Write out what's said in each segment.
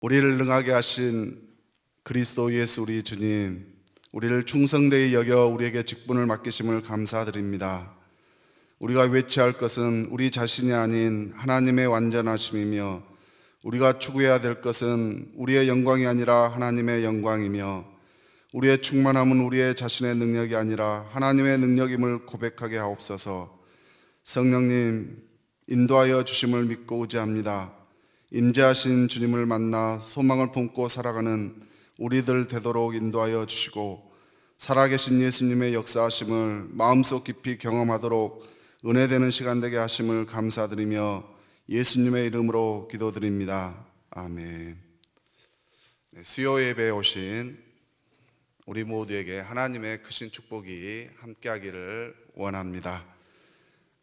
우리를 능하게 하신 그리스도 예수 우리 주님, 우리를 충성되이 여겨 우리에게 직분을 맡기심을 감사드립니다. 우리가 외치할 것은 우리 자신이 아닌 하나님의 완전하심이며, 우리가 추구해야 될 것은 우리의 영광이 아니라 하나님의 영광이며, 우리의 충만함은 우리의 자신의 능력이 아니라 하나님의 능력임을 고백하게 하옵소서. 성령님, 인도하여 주심을 믿고 의지합니다. 임재하신 주님을 만나 소망을 품고 살아가는 우리들 되도록 인도하여 주시고, 살아계신 예수님의 역사하심을 마음속 깊이 경험하도록 은혜되는 시간 되게 하심을 감사드리며 예수님의 이름으로 기도드립니다. 아멘. 수요 예배에 오신 우리 모두에게 하나님의 크신 축복이 함께하기를 원합니다.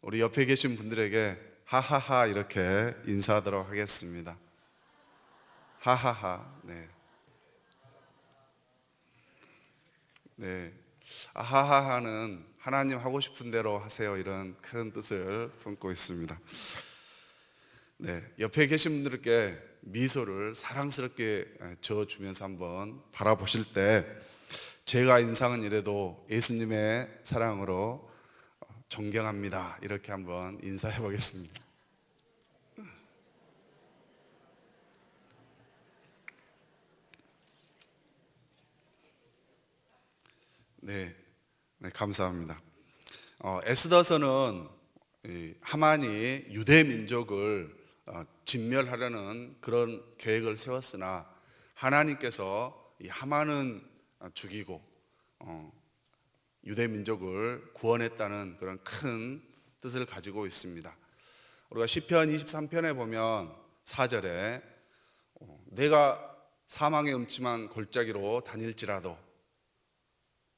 우리 옆에 계신 분들에게 하하하 이렇게 인사하도록 하겠습니다. 하하하. 네. 하하하는 하나님 하고 싶은 대로 하세요, 이런 큰 뜻을 품고 있습니다. 네. 옆에 계신 분들께 미소를 사랑스럽게 지어주면서 한번 바라보실 때, 제가 인상은 이래도 예수님의 사랑으로 존경합니다, 이렇게 한번 인사해 보겠습니다. 네, 감사합니다. 에스더서는 하만이 유대 민족을 진멸하려는 그런 계획을 세웠으나, 하나님께서 이 하만은 죽이고 유대 민족을 구원했다는 그런 큰 뜻을 가지고 있습니다. 우리가 시편 23편에 보면 4절에 내가 사망의 음침한 골짜기로 다닐지라도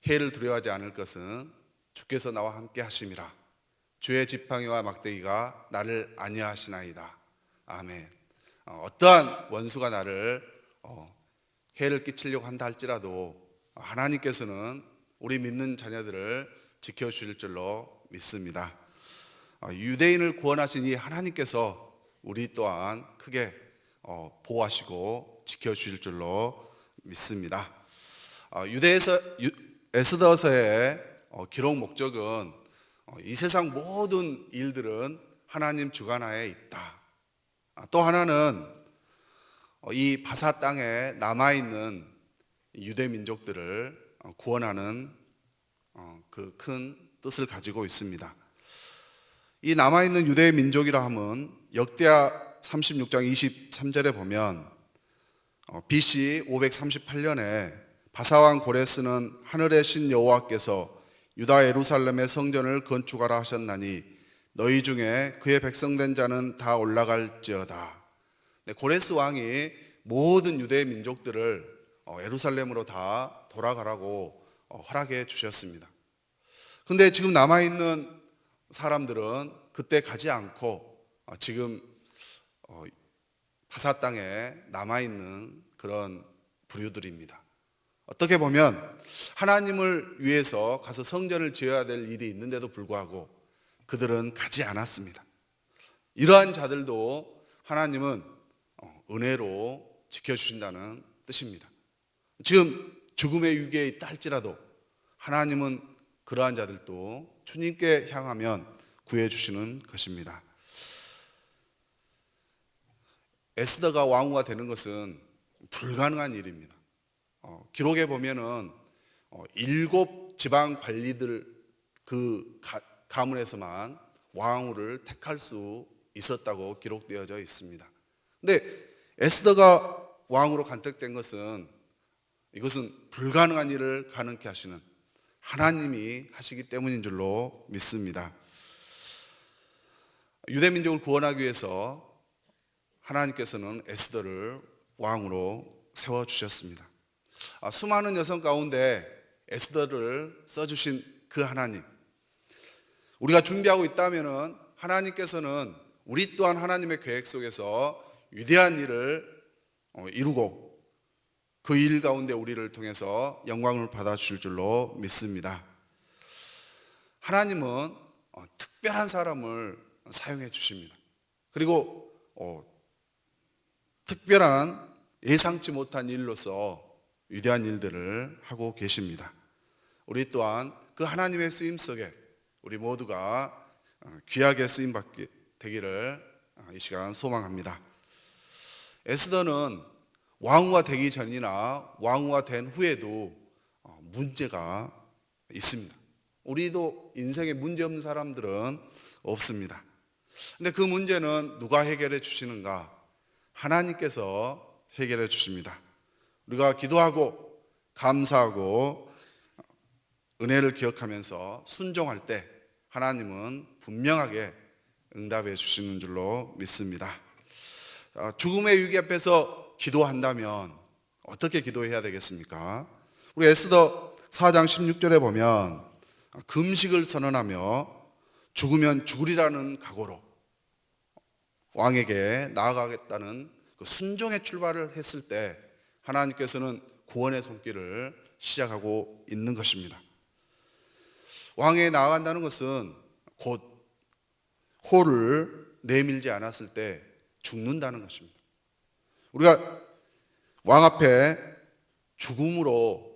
해를 두려워하지 않을 것은 주께서 나와 함께 하심이라. 주의 지팡이와 막대기가 나를 안위하시나이다. 아멘. 어떠한 원수가 나를 해를 끼치려고 한다 할지라도 하나님께서는 우리 믿는 자녀들을 지켜주실 줄로 믿습니다. 유대인을 구원하신 이 하나님께서 우리 또한 크게 보호하시고 지켜주실 줄로 믿습니다. 에스더서의 기록 목적은 이 세상 모든 일들은 하나님 주관하에 있다. 또 하나는 이 바사 땅에 남아있는 유대 민족들을 구원하는 그 큰 뜻을 가지고 있습니다. 이 남아있는 유대 민족이라 함은 역대하 36장 23절에 보면 BC 538년에 바사왕 고레스는 하늘의 신 여호와께서 유다 예루살렘의 성전을 건축하라 하셨나니 너희 중에 그의 백성된 자는 다 올라갈지어다. 고레스 왕이 모든 유대 민족들을 예루살렘으로 다 돌아가라고 허락해 주셨습니다. 근데 지금 남아있는 사람들은 그때 가지 않고 지금 바사 땅에 남아있는 그런 부류들입니다. 어떻게 보면 하나님을 위해서 가서 성전을 지어야 될 일이 있는데도 불구하고 그들은 가지 않았습니다. 이러한 자들도 하나님은 은혜로 지켜주신다는 뜻입니다. 지금 죽음의 위기에 있다 할지라도 하나님은 그러한 자들도 주님께 향하면 구해주시는 것입니다. 에스더가 왕후가 되는 것은 불가능한 일입니다. 기록에 보면은 7 지방 관리들 그 가문에서만 왕후를 택할 수 있었다고 기록되어져 있습니다. 근데 에스더가 왕으로 간택된 것은, 이것은 불가능한 일을 가능케 하시는 하나님이 하시기 때문인 줄로 믿습니다. 유대 민족을 구원하기 위해서 하나님께서는 에스더를 왕으로 세워주셨습니다. 수많은 여성 가운데 에스더를 써주신 그 하나님, 우리가 준비하고 있다면 하나님께서는 우리 또한 하나님의 계획 속에서 위대한 일을 이루고 그 일 가운데 우리를 통해서 영광을 받아주실 줄로 믿습니다. 하나님은 특별한 사람을 사용해 주십니다. 그리고 특별한 예상치 못한 일로서 위대한 일들을 하고 계십니다. 우리 또한 그 하나님의 쓰임 속에 우리 모두가 귀하게 쓰임 받게 되기를 이 시간 소망합니다. 에스더는 왕후가 되기 전이나 왕후가 된 후에도 문제가 있습니다. 우리도 인생에 문제 없는 사람들은 없습니다. 근데 그 문제는 누가 해결해 주시는가? 하나님께서 해결해 주십니다. 우리가 기도하고 감사하고 은혜를 기억하면서 순종할 때 하나님은 분명하게 응답해 주시는 줄로 믿습니다. 죽음의 위기 앞에서 기도한다면 어떻게 기도해야 되겠습니까? 우리 에스더 4장 16절에 보면 금식을 선언하며 죽으면 죽으리라는 각오로 왕에게 나아가겠다는 그 순종의 출발을 했을 때 하나님께서는 구원의 손길을 시작하고 있는 것입니다. 왕에 나아간다는 것은 곧 호를 내밀지 않았을 때 죽는다는 것입니다. 우리가 왕 앞에 죽음으로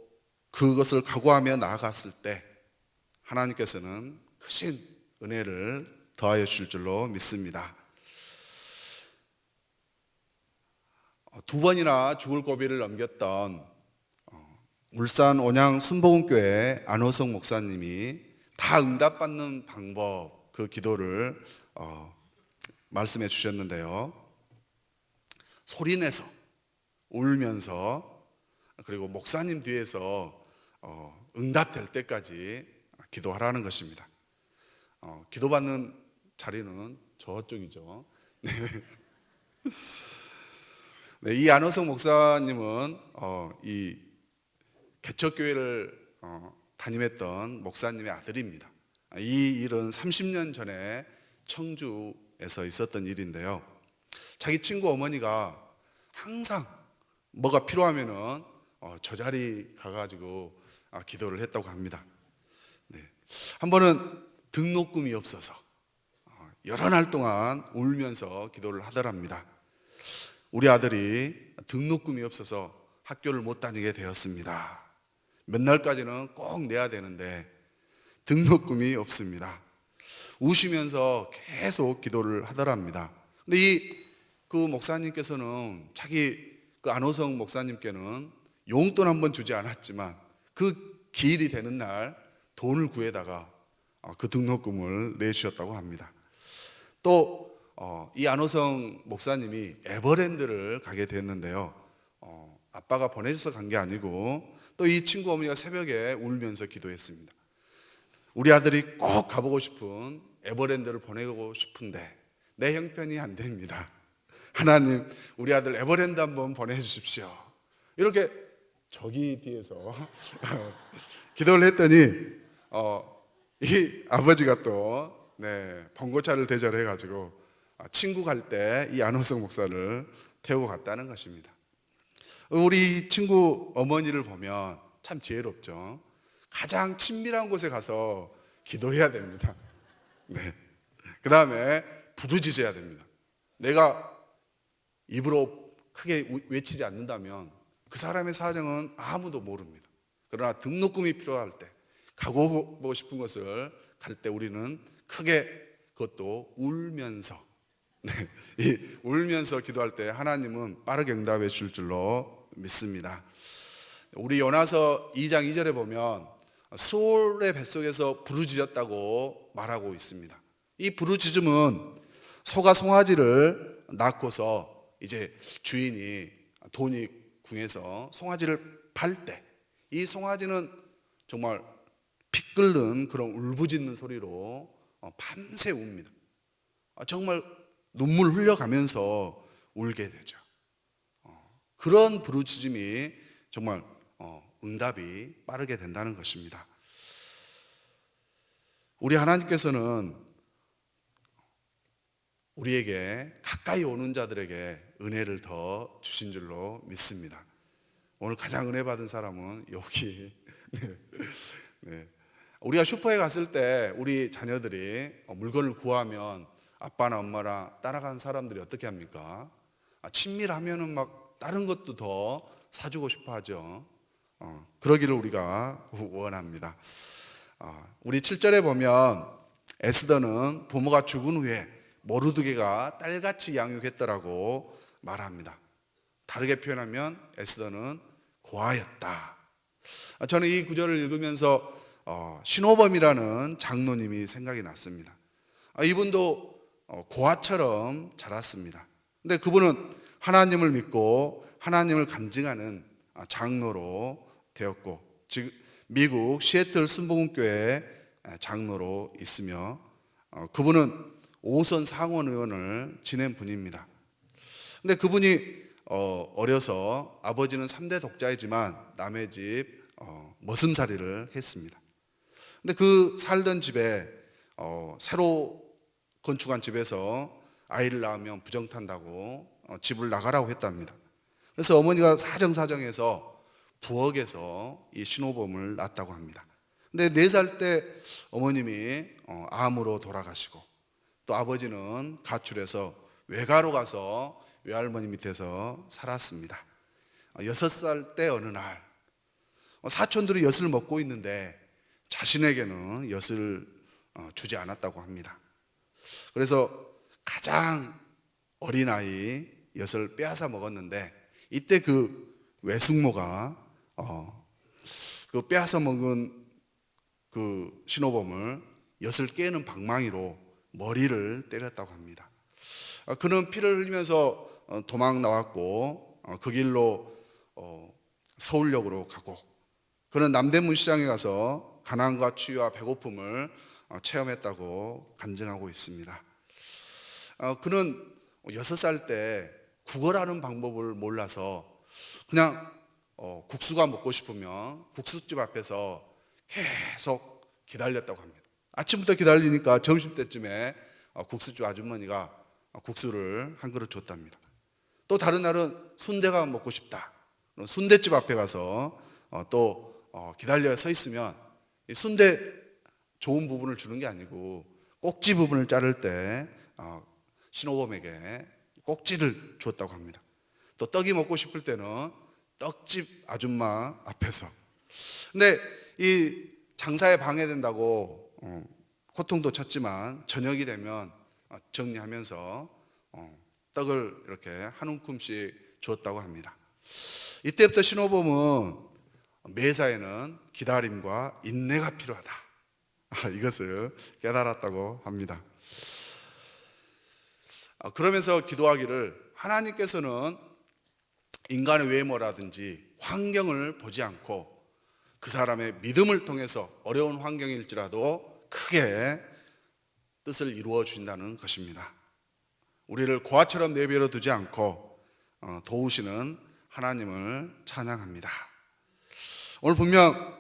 그것을 각오하며 나아갔을 때 하나님께서는 크신 은혜를 더하여 주실 줄로 믿습니다. 두 번이나 죽을 고비를 넘겼던 울산 온양 순복음교회 안호성 목사님이 다 응답받는 방법, 그 기도를 말씀해 주셨는데요. 소리내서 울면서 그리고 목사님 뒤에서 응답될 때까지 기도하라는 것입니다. 기도받는 자리는 저쪽이죠. 네. 네, 이 안호성 목사님은 이 개척교회를 담임했던 목사님의 아들입니다. 이 일은 30년 전에 청주에서 있었던 일인데요. 자기 친구 어머니가 항상 뭐가 필요하면은 저 자리 가가지고 기도를 했다고 합니다. 네. 한 번은 등록금이 없어서 여러 날 동안 울면서 기도를 하더랍니다. 우리 아들이 등록금이 없어서 학교를 못 다니게 되었습니다. 몇 날까지는 꼭 내야 되는데 등록금이 없습니다. 우시면서 계속 기도를 하더랍니다. 근데 그 목사님께서는 자기 그 안호성 목사님께는 용돈 한 번 주지 않았지만 그 기일이 되는 날 돈을 구해다가 그 등록금을 내주셨다고 합니다. 또 이 안호성 목사님이 에버랜드를 가게 됐는데요. 아빠가 보내줘서 간 게 아니고 또 이 친구 어머니가 새벽에 울면서 기도했습니다. 우리 아들이 꼭 가보고 싶은 에버랜드를 보내고 싶은데 내 형편이 안 됩니다. 하나님, 우리 아들 에버랜드 한번 보내주십시오. 이렇게 저기 뒤에서 기도를 했더니 이 아버지가 또 번고차를 대절해가지고 친구 갈 때 이 안호성 목사를 태우고 갔다는 것입니다. 우리 친구 어머니를 보면 참 지혜롭죠. 가장 친밀한 곳에 가서 기도해야 됩니다. 네. 그 다음에 부르짖어야 됩니다. 내가 입으로 크게 외치지 않는다면 그 사람의 사정은 아무도 모릅니다. 그러나 등록금이 필요할 때, 가고 싶은 것을 갈 때 우리는 크게 그것도 울면서 울면서 기도할 때 하나님은 빠르게 응답해 줄 줄로 믿습니다. 우리 요나서 2장 2절에 보면 수올의 뱃속에서 부르짖었다고 말하고 있습니다. 이 부르짖음은 소가 송아지를 낳고서 이제 주인이 돈이 궁해서 송아지를 팔 때 이 송아지는 정말 피 끓는 그런 울부짖는 소리로 밤새 웁니다. 정말 눈물 흘려가면서 울게 되죠. 그런 부르짖음이 정말 응답이 빠르게 된다는 것입니다. 우리 하나님께서는 우리에게 가까이 오는 자들에게 은혜를 더 주신 줄로 믿습니다. 오늘 가장 은혜 받은 사람은 여기 네. 우리가 슈퍼에 갔을 때 우리 자녀들이 물건을 구하면 아빠나 엄마나 따라가는 사람들이 어떻게 합니까? 친밀하면은 막 다른 것도 더 사주고 싶어 하죠. 그러기를 우리가 원합니다. 우리 7절에 보면 에스더는 부모가 죽은 후에 모르드게가 딸같이 양육했더라고 말합니다. 다르게 표현하면 에스더는 고아였다. 저는 이 구절을 읽으면서 신호범이라는 장로님이 생각이 났습니다. 이분도 고아처럼 자랐습니다. 근데 그분은 하나님을 믿고 하나님을 간증하는 장로로 되었고, 지금 미국 시애틀 순복음교회 장로로 있으며, 그분은 5선 상원 의원을 지낸 분입니다. 근데 그분이 어려서 아버지는 3대 독자이지만 남의 집 머슴살이를 했습니다. 근데 그 살던 집에 새로 건축한 집에서 아이를 낳으면 부정탄다고 집을 나가라고 했답니다. 그래서 어머니가 사정사정해서 부엌에서 이 신호범을 낳았다고 합니다. 근데 4살 때 어머님이 암으로 돌아가시고, 또 아버지는 가출해서 외가로 가서 외할머니 밑에서 살았습니다. 6살 때 어느 날 사촌들이 엿을 먹고 있는데 자신에게는 엿을 주지 않았다고 합니다. 그래서 가장 어린아이 엿을 빼앗아 먹었는데, 이때 그 외숙모가 그 빼앗아 먹은 그 신호범을 엿을 깨는 방망이로 머리를 때렸다고 합니다. 그는 피를 흘리면서 도망 나왔고, 그 길로 서울역으로 가고, 그는 남대문 시장에 가서 가난과 추위와 배고픔을 체험했다고 간증하고 있습니다. 그는 6살 때 국어라는 방법을 몰라서 그냥 국수가 먹고 싶으면 국수집 앞에서 계속 기다렸다고 합니다. 아침부터 기다리니까 점심때쯤에 국수집 아주머니가 국수를 한 그릇 줬답니다. 또 다른 날은 순대가 먹고 싶다. 순대집 앞에 가서 또 기다려 서 있으면 이 순대 좋은 부분을 주는 게 아니고 꼭지 부분을 자를 때 신호범에게 꼭지를 줬다고 합니다. 또 떡이 먹고 싶을 때는 떡집 아줌마 앞에서. 근데 이 장사에 방해된다고 고통도 쳤지만 저녁이 되면 정리하면서 떡을 이렇게 한 움큼씩 줬다고 합니다. 이때부터 신호범은 매사에는 기다림과 인내가 필요하다, 이것을 깨달았다고 합니다. 그러면서 기도하기를, 하나님께서는 인간의 외모라든지 환경을 보지 않고 그 사람의 믿음을 통해서 어려운 환경일지라도 크게 뜻을 이루어 주신다는 것입니다. 우리를 고아처럼 내버려 두지 않고 도우시는 하나님을 찬양합니다. 오늘 분명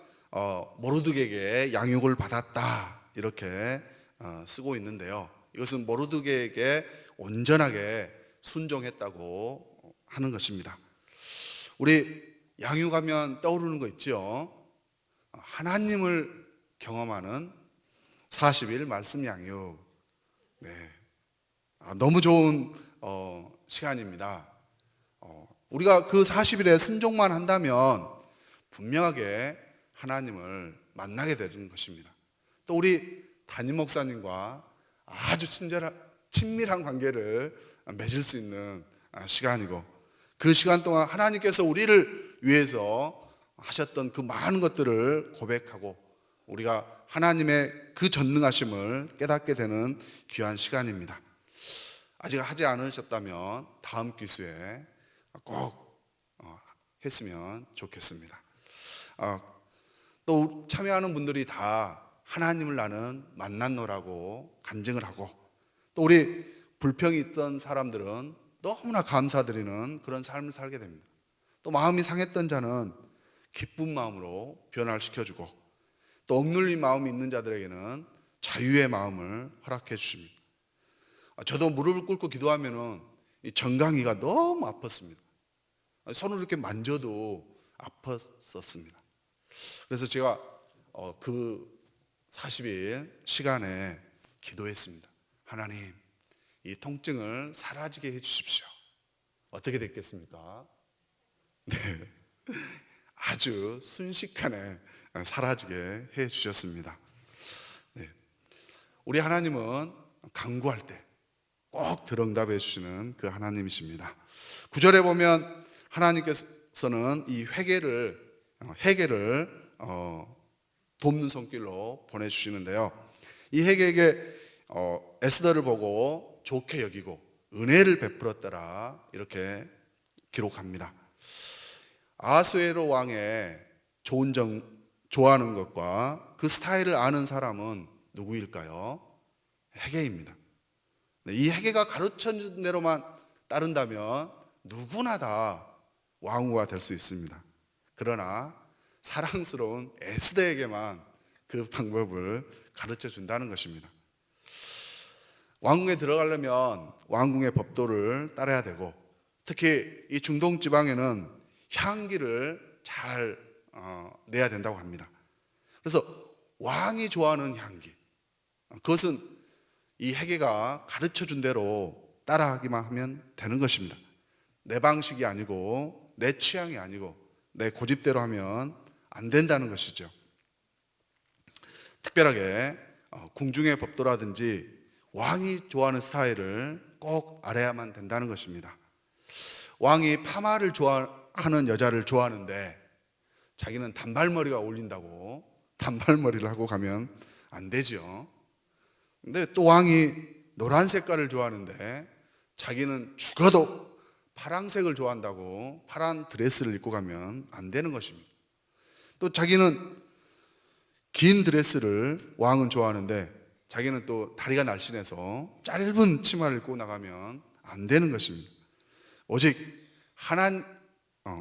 모르드게에게 양육을 받았다 이렇게 쓰고 있는데요, 이것은 모르드게에게 온전하게 순종했다고 하는 것입니다. 우리 양육하면 떠오르는 거 있죠. 하나님을 경험하는 40일 말씀 양육. 네, 너무 좋은 시간입니다. 우리가 그 40일에 순종만 한다면 분명하게 하나님을 만나게 되는 것입니다. 또 우리 담임 목사님과 아주 친밀한 관계를 맺을 수 있는 시간이고, 그 시간 동안 하나님께서 우리를 위해서 하셨던 그 많은 것들을 고백하고 우리가 하나님의 그 전능하심을 깨닫게 되는 귀한 시간입니다. 아직 하지 않으셨다면 다음 기수에 꼭 했으면 좋겠습니다. 또 참여하는 분들이 다 하나님을 나는 만났노라고 간증을 하고, 또 우리 불평이 있던 사람들은 너무나 감사드리는 그런 삶을 살게 됩니다. 또 마음이 상했던 자는 기쁜 마음으로 변화를 시켜주고, 또 억눌린 마음이 있는 자들에게는 자유의 마음을 허락해 주십니다. 저도 무릎을 꿇고 기도하면은 이 정강이가 너무 아팠습니다. 손을 이렇게 만져도 아팠었습니다. 그래서 제가 그 40일 시간에 기도했습니다. 하나님, 이 통증을 사라지게 해 주십시오. 어떻게 됐겠습니까? 아주 순식간에 사라지게 해 주셨습니다. 네. 우리 하나님은 간구할 때 꼭 들응답해 주시는 그 하나님이십니다. 9절에 보면 하나님께서는 이 회개를 돕는 손길로 보내주시는데요. 이 회개에게 에스더를 보고 좋게 여기고 은혜를 베풀었더라, 이렇게 기록합니다. 아하수에로 왕의 좋아하는 것과 그 스타일을 아는 사람은 누구일까요? 헤게입니다. 이 헤게가 가르쳐준 대로만 따른다면 누구나 다 왕후가 될 수 있습니다. 그러나 사랑스러운 에스더에게만 그 방법을 가르쳐 준다는 것입니다. 왕궁에 들어가려면 왕궁의 법도를 따라야 되고, 특히 이 중동 지방에는 향기를 잘 내야 된다고 합니다. 그래서 왕이 좋아하는 향기, 그것은 이 헤게가 가르쳐 준 대로 따라하기만 하면 되는 것입니다. 내 방식이 아니고, 내 취향이 아니고, 내 고집대로 하면 안 된다는 것이죠. 특별하게 궁중의 법도라든지 왕이 좋아하는 스타일을 꼭 알아야만 된다는 것입니다. 왕이 파마를 좋아하는 여자를 좋아하는데 자기는 단발머리가 어울린다고 단발머리를 하고 가면 안 되죠. 근데 또 왕이 노란 색깔을 좋아하는데 자기는 죽어도 파란색을 좋아한다고 파란 드레스를 입고 가면 안 되는 것입니다. 또 자기는 긴 드레스를 왕은 좋아하는데 자기는 또 다리가 날씬해서 짧은 치마를 입고 나가면 안 되는 것입니다. 오직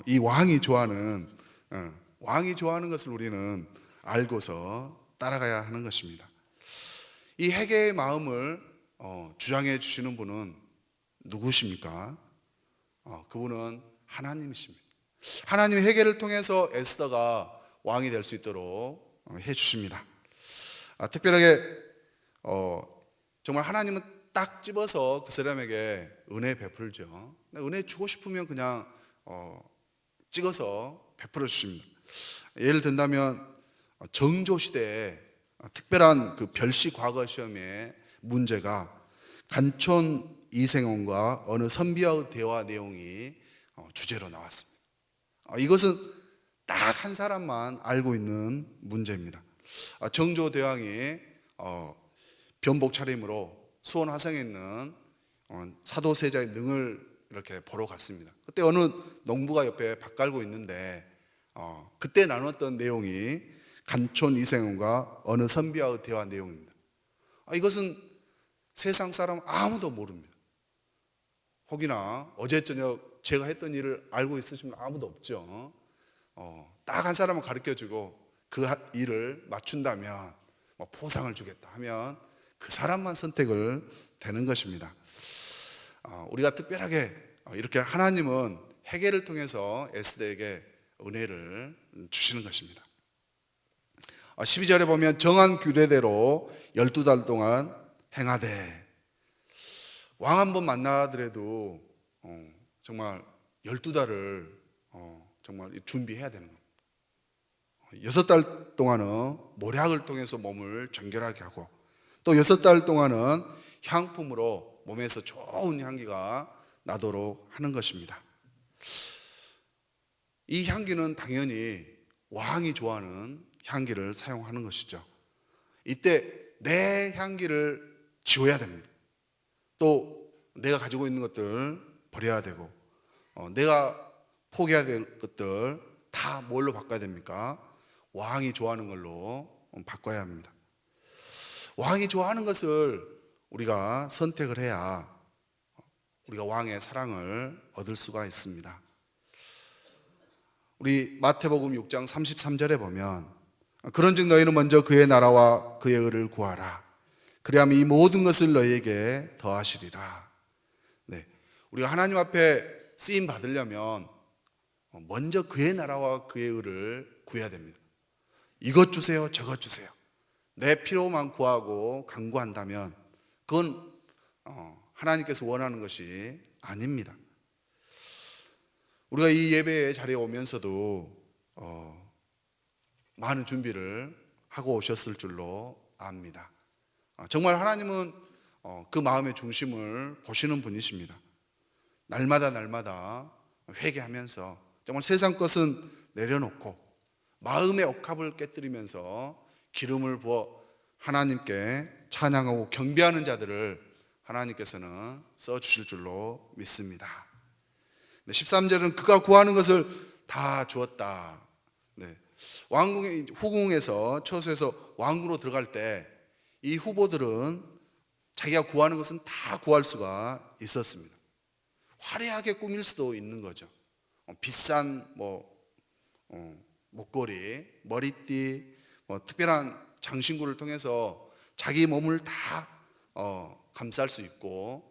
이 왕이 좋아하는 것을 우리는 알고서 따라가야 하는 것입니다. 이 헤게의 마음을 주장해 주시는 분은 누구십니까? 그분은 하나님이십니다. 하나님이 헤게를 통해서 에스더가 왕이 될 수 있도록 해 주십니다. 특별하게 정말 하나님은 딱 집어서 그 사람에게 은혜 베풀죠. 은혜 주고 싶으면 그냥 찍어서 베풀어 주십니다. 예를 든다면 정조 시대에 특별한 그 별시 과거 시험의 문제가 간촌 이생원과 어느 선비와의 대화 내용이 주제로 나왔습니다. 이것은 딱 한 사람만 알고 있는 문제입니다. 정조 대왕이 변복 차림으로 수원 화성에 있는 사도세자의 능을 이렇게 보러 갔습니다. 그때 어느 농부가 옆에 밭 갈고 있는데 그때 나눴던 내용이 간촌 이생원과 어느 선비와의 대화 내용입니다. 이것은 세상 사람 아무도 모릅니다. 혹이나 어제 저녁 제가 했던 일을 알고 있으시면 아무도 없죠. 딱 한 사람을 가르쳐주고 그 일을 맞춘다면 포상을 주겠다 하면 그 사람만 선택을 되는 것입니다. 우리가 특별하게 이렇게 하나님은 헤게를 통해서 에스더에게 은혜를 주시는 것입니다. 12절에 보면 정한 규례대로 12달 동안 행하되, 왕 한 번 만나더라도 정말 12달을 정말 준비해야 되는 겁니다. 6달 동안은 모략을 통해서 몸을 정결하게 하고, 또 6달 동안은 향품으로 몸에서 좋은 향기가 나도록 하는 것입니다. 이 향기는 당연히 왕이 좋아하는 향기를 사용하는 것이죠. 이때 내 향기를 지워야 됩니다. 또 내가 가지고 있는 것들 버려야 되고, 내가 포기해야 될 것들 다 뭘로 바꿔야 됩니까? 왕이 좋아하는 걸로 바꿔야 합니다. 왕이 좋아하는 것을 우리가 선택을 해야 우리가 왕의 사랑을 얻을 수가 있습니다. 우리 마태복음 6장 33절에 보면 그런즉 너희는 먼저 그의 나라와 그의 의를 구하라. 그리하면 이 모든 것을 너희에게 더하시리라. 네, 우리가 하나님 앞에 쓰임 받으려면 먼저 그의 나라와 그의 의를 구해야 됩니다. 이것 주세요, 저것 주세요. 내 필요만 구하고 간구한다면 그건 하나님께서 원하는 것이 아닙니다. 우리가 이 예배 자리에 오면서도 많은 준비를 하고 오셨을 줄로 압니다. 정말 하나님은 그 마음의 중심을 보시는 분이십니다. 날마다 날마다 회개하면서 정말 세상 것은 내려놓고 마음의 옥합을 깨뜨리면서 기름을 부어 하나님께 찬양하고 경배하는 자들을 하나님께서는 써주실 줄로 믿습니다. 13절은 그가 구하는 것을 다 주었다. 왕궁의 후궁에서 처소에서 왕궁으로 들어갈 때 이 후보들은 자기가 구하는 것은 다 구할 수가 있었습니다. 화려하게 꾸밀 수도 있는 거죠. 비싼 목걸이, 머리띠, 특별한 장신구를 통해서 자기 몸을 다 감쌀 수 있고,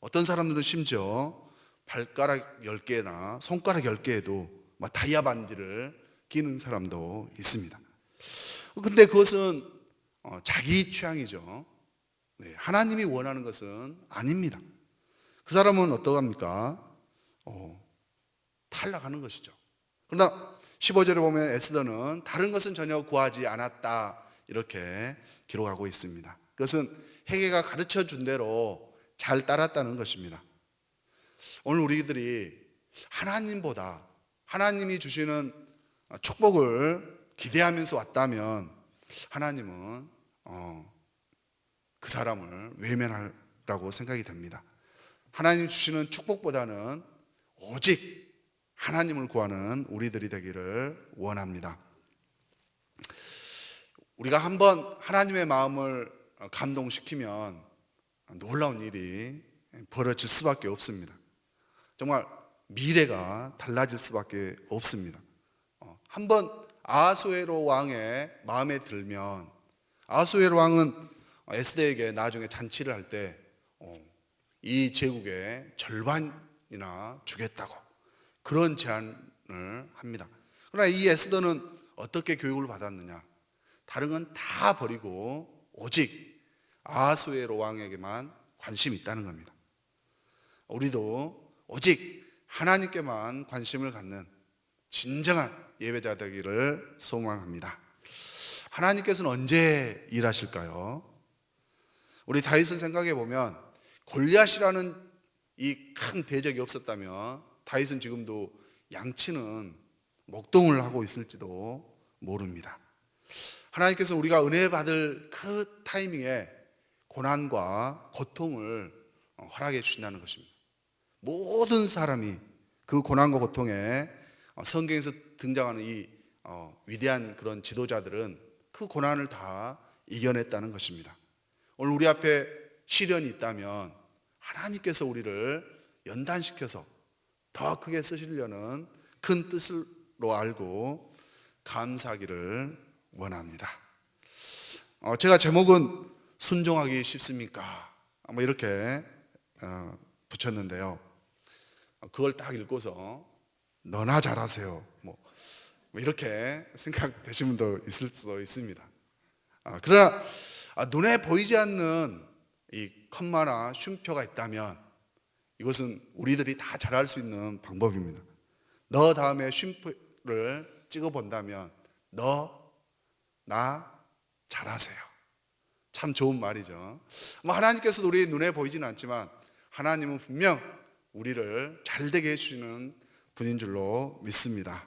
어떤 사람들은 심지어 발가락 10개나 손가락 10개에도 다이아 반지를 끼는 사람도 있습니다. 근데 그것은 자기 취향이죠. 하나님이 원하는 것은 아닙니다. 그 사람은 어떠합니까? 탈락하는 것이죠. 그러나 15절에 보면 에스더는 다른 것은 전혀 구하지 않았다, 이렇게 기록하고 있습니다. 그것은 헤게가 가르쳐 준 대로 잘 따랐다는 것입니다. 오늘 우리들이 하나님보다 하나님이 주시는 축복을 기대하면서 왔다면 하나님은 그 사람을 외면하라고 생각이 됩니다. 하나님 주시는 축복보다는 오직 하나님을 구하는 우리들이 되기를 원합니다. 우리가 한번 하나님의 마음을 감동시키면 놀라운 일이 벌어질 수밖에 없습니다. 정말 미래가 달라질 수밖에 없습니다. 한번 아하수에로 왕의 마음에 들면, 아하수에로 왕은 에스더에게 나중에 잔치를 할 때 이 제국의 절반이나 주겠다고 그런 제안을 합니다. 그러나 이 에스더는 어떻게 교육을 받았느냐? 다른 건 다 버리고 오직 아하수에로 왕에게만 관심이 있다는 겁니다. 우리도 오직 하나님께만 관심을 갖는 진정한 예배자 되기를 소망합니다. 하나님께서는 언제 일하실까요? 우리 다윗을 생각해 보면 골리앗이라는 이 큰 대적이 없었다면 다윗은 지금도 양치는 목동을 하고 있을지도 모릅니다. 하나님께서 우리가 은혜 받을 그 타이밍에 고난과 고통을 허락해 주신다는 것입니다. 모든 사람이 그 고난과 고통에, 성경에서 등장하는 이 위대한 그런 지도자들은 그 고난을 다 이겨냈다는 것입니다. 오늘 우리 앞에 시련이 있다면 하나님께서 우리를 연단시켜서 더 크게 쓰시려는 큰 뜻으로 알고 감사하기를 원합니다. 제가 제목은 순종하기 쉽습니까? 이렇게 붙였는데요. 그걸 딱 읽고서 너나 잘하세요, 이렇게 생각되시는 분도 있을 수도 있습니다. 그러나 눈에 보이지 않는 이 컴마나 쉼표가 있다면 이것은 우리들이 다 잘할 수 있는 방법입니다. 너 다음에 쉼표를 찍어본다면 너, 나 잘하세요. 참 좋은 말이죠. 하나님께서도 우리 눈에 보이지는 않지만 하나님은 분명 우리를 잘되게 해주시는 분인 줄로 믿습니다.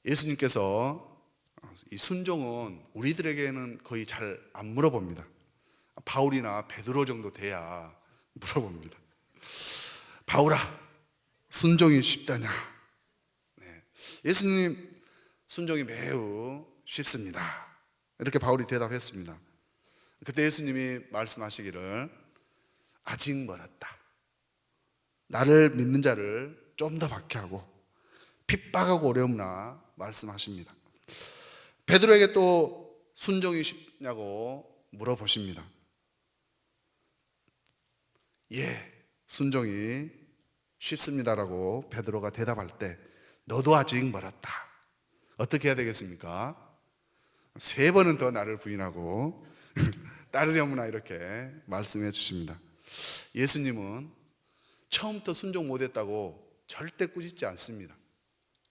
예수님께서 이 순종은 우리들에게는 거의 잘 안 물어봅니다. 바울이나 베드로 정도 돼야 물어봅니다. 바울아, 순종이 쉽다냐? 예수님, 순종이 매우 쉽습니다. 이렇게 바울이 대답했습니다. 그때 예수님이 말씀하시기를 아직 멀었다. 나를 믿는 자를 좀 더 박해하고 핍박하고 어려움나 말씀하십니다. 베드로에게 또 순종이 쉽냐고 물어보십니다. 예, 순종이 쉽습니다라고 베드로가 대답할 때 너도 아직 멀었다. 어떻게 해야 되겠습니까? 3번은 더 나를 부인하고 따르려무나 이렇게 말씀해 주십니다. 예수님은 처음부터 순종 못했다고 절대 꾸짖지 않습니다.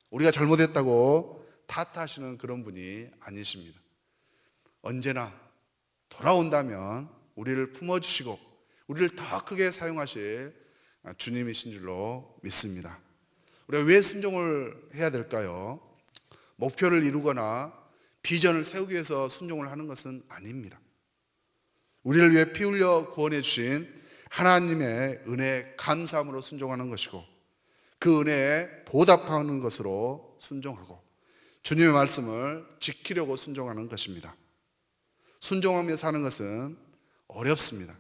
우리가 잘못했다고 탓하시는 그런 분이 아니십니다. 언제나 돌아온다면 우리를 품어주시고 우리를 더 크게 사용하실 주님이신 줄로 믿습니다. 우리가 왜 순종을 해야 될까요? 목표를 이루거나 비전을 세우기 위해서 순종을 하는 것은 아닙니다. 우리를 위해 피 흘려 구원해 주신 하나님의 은혜에 감사함으로 순종하는 것이고 그 은혜에 보답하는 것으로 순종하고 주님의 말씀을 지키려고 순종하는 것입니다. 순종하며 사는 것은 어렵습니다.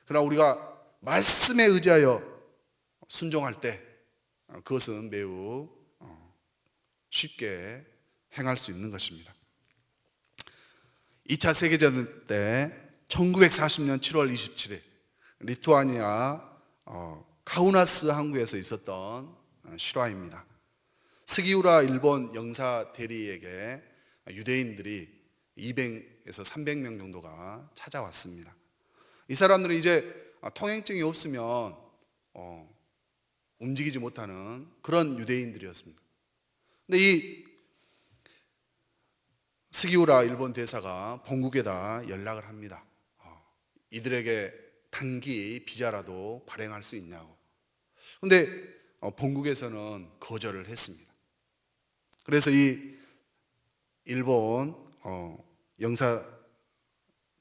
그러나 우리가 말씀에 의지하여 순종할 때 그것은 매우 쉽게 행할 수 있는 것입니다. 2차 세계대전 때 1940년 7월 27일 리투아니아 카우나스 항구에서 있었던 실화입니다. 스기우라 일본 영사 대리에게 유대인들이 200에서 300명 정도가 찾아왔습니다. 이 사람들은 이제 통행증이 없으면 움직이지 못하는 그런 유대인들이었습니다. 근데 이 스기우라 일본 대사가 본국에다 연락을 합니다. 이들에게 단기 비자라도 발행할 수 있냐고. 근데 본국에서는 거절을 했습니다. 그래서 이 일본 영사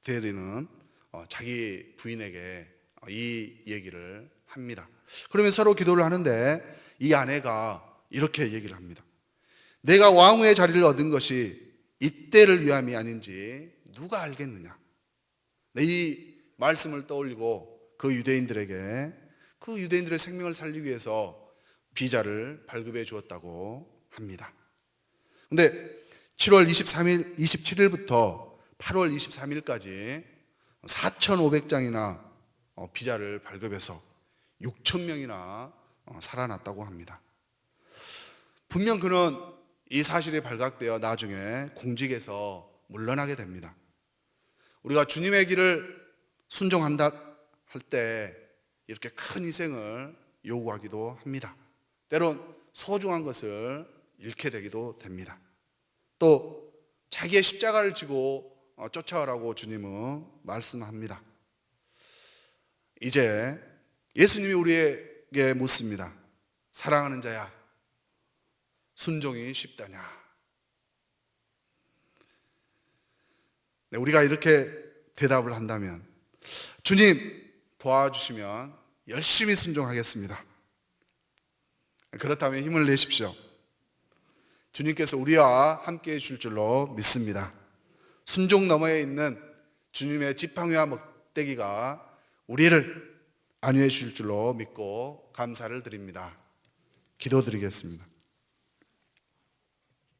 대리는 자기 부인에게 이 얘기를 합니다. 그러면 서로 기도를 하는데 이 아내가 이렇게 얘기를 합니다. 내가 왕후의 자리를 얻은 것이 이때를 위함이 아닌지 누가 알겠느냐. 이 말씀을 떠올리고 그 유대인들의 생명을 살리기 위해서 비자를 발급해 주었다고 합니다. 근데 7월 23일, 27일부터 8월 23일까지 4,500장이나 비자를 발급해서 6,000명이나 살아났다고 합니다. 분명 그는 이 사실이 발각되어 나중에 공직에서 물러나게 됩니다. 우리가 주님의 길을 순종한다 할 때 이렇게 큰 희생을 요구하기도 합니다. 때론 소중한 것을 잃게 되기도 됩니다. 또 자기의 십자가를 지고 쫓아오라고 주님은 말씀합니다. 이제 예수님이 우리에게 묻습니다. 사랑하는 자야, 순종이 쉽다냐? 네, 우리가 이렇게 대답을 한다면 주님 도와주시면 열심히 순종하겠습니다. 그렇다면 힘을 내십시오. 주님께서 우리와 함께 해줄 줄로 믿습니다. 순종 너머에 있는 주님의 지팡이와 막대기가 우리를 안위해 주실 줄로 믿고 감사를 드립니다. 기도드리겠습니다.